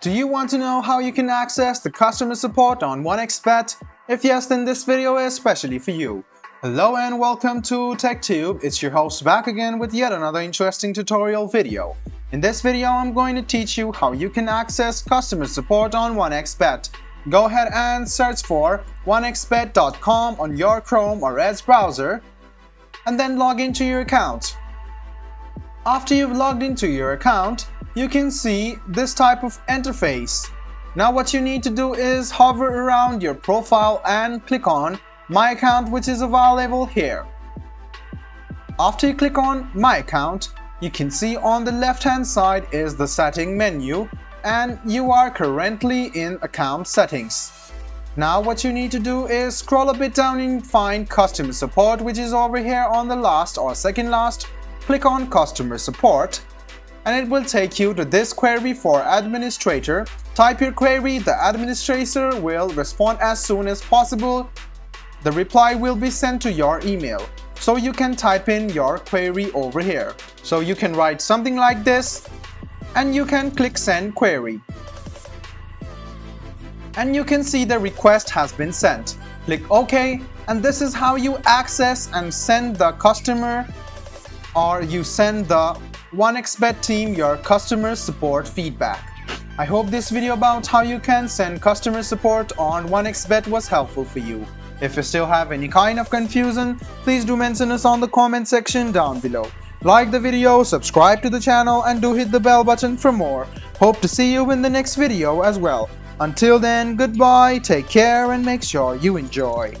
Do you want to know how you can access the customer support on OneXBet? If yes, then this video is especially for you. Hello and welcome to TechTube. It's your host back again with yet another interesting tutorial video. In this video, I'm going to teach you how you can access customer support on OneXBet. Go ahead and search for onexbet.com on your Chrome or Edge browser and then log into your account. After you've logged into your account, you can see this type of interface. Now what you need to do is hover around your profile and click on My Account, which is available here. After you click on My Account, you can see on the left hand side is the setting menu and you are currently in account settings. Now what you need to do is scroll a bit down and find customer support, which is over here on the last or second last. Click on customer support and it will take you to this query for administrator. Type your query, the administrator will respond as soon as possible. The reply will be sent to your email. So you can type in your query over here. So you can write something like this and you can click send query. And you can see the request has been sent. Click OK, and this is how you access and send the customer, or you send the OneXBet team your customer support feedback. I hope this video about how you can send customer support on OneXBet was helpful for you. If you still have any kind of confusion, please do mention us on the comment section down below. Like the video, subscribe to the channel and do hit the bell button for more. Hope to see you in the next video as well. Until then, goodbye, take care and make sure you enjoy.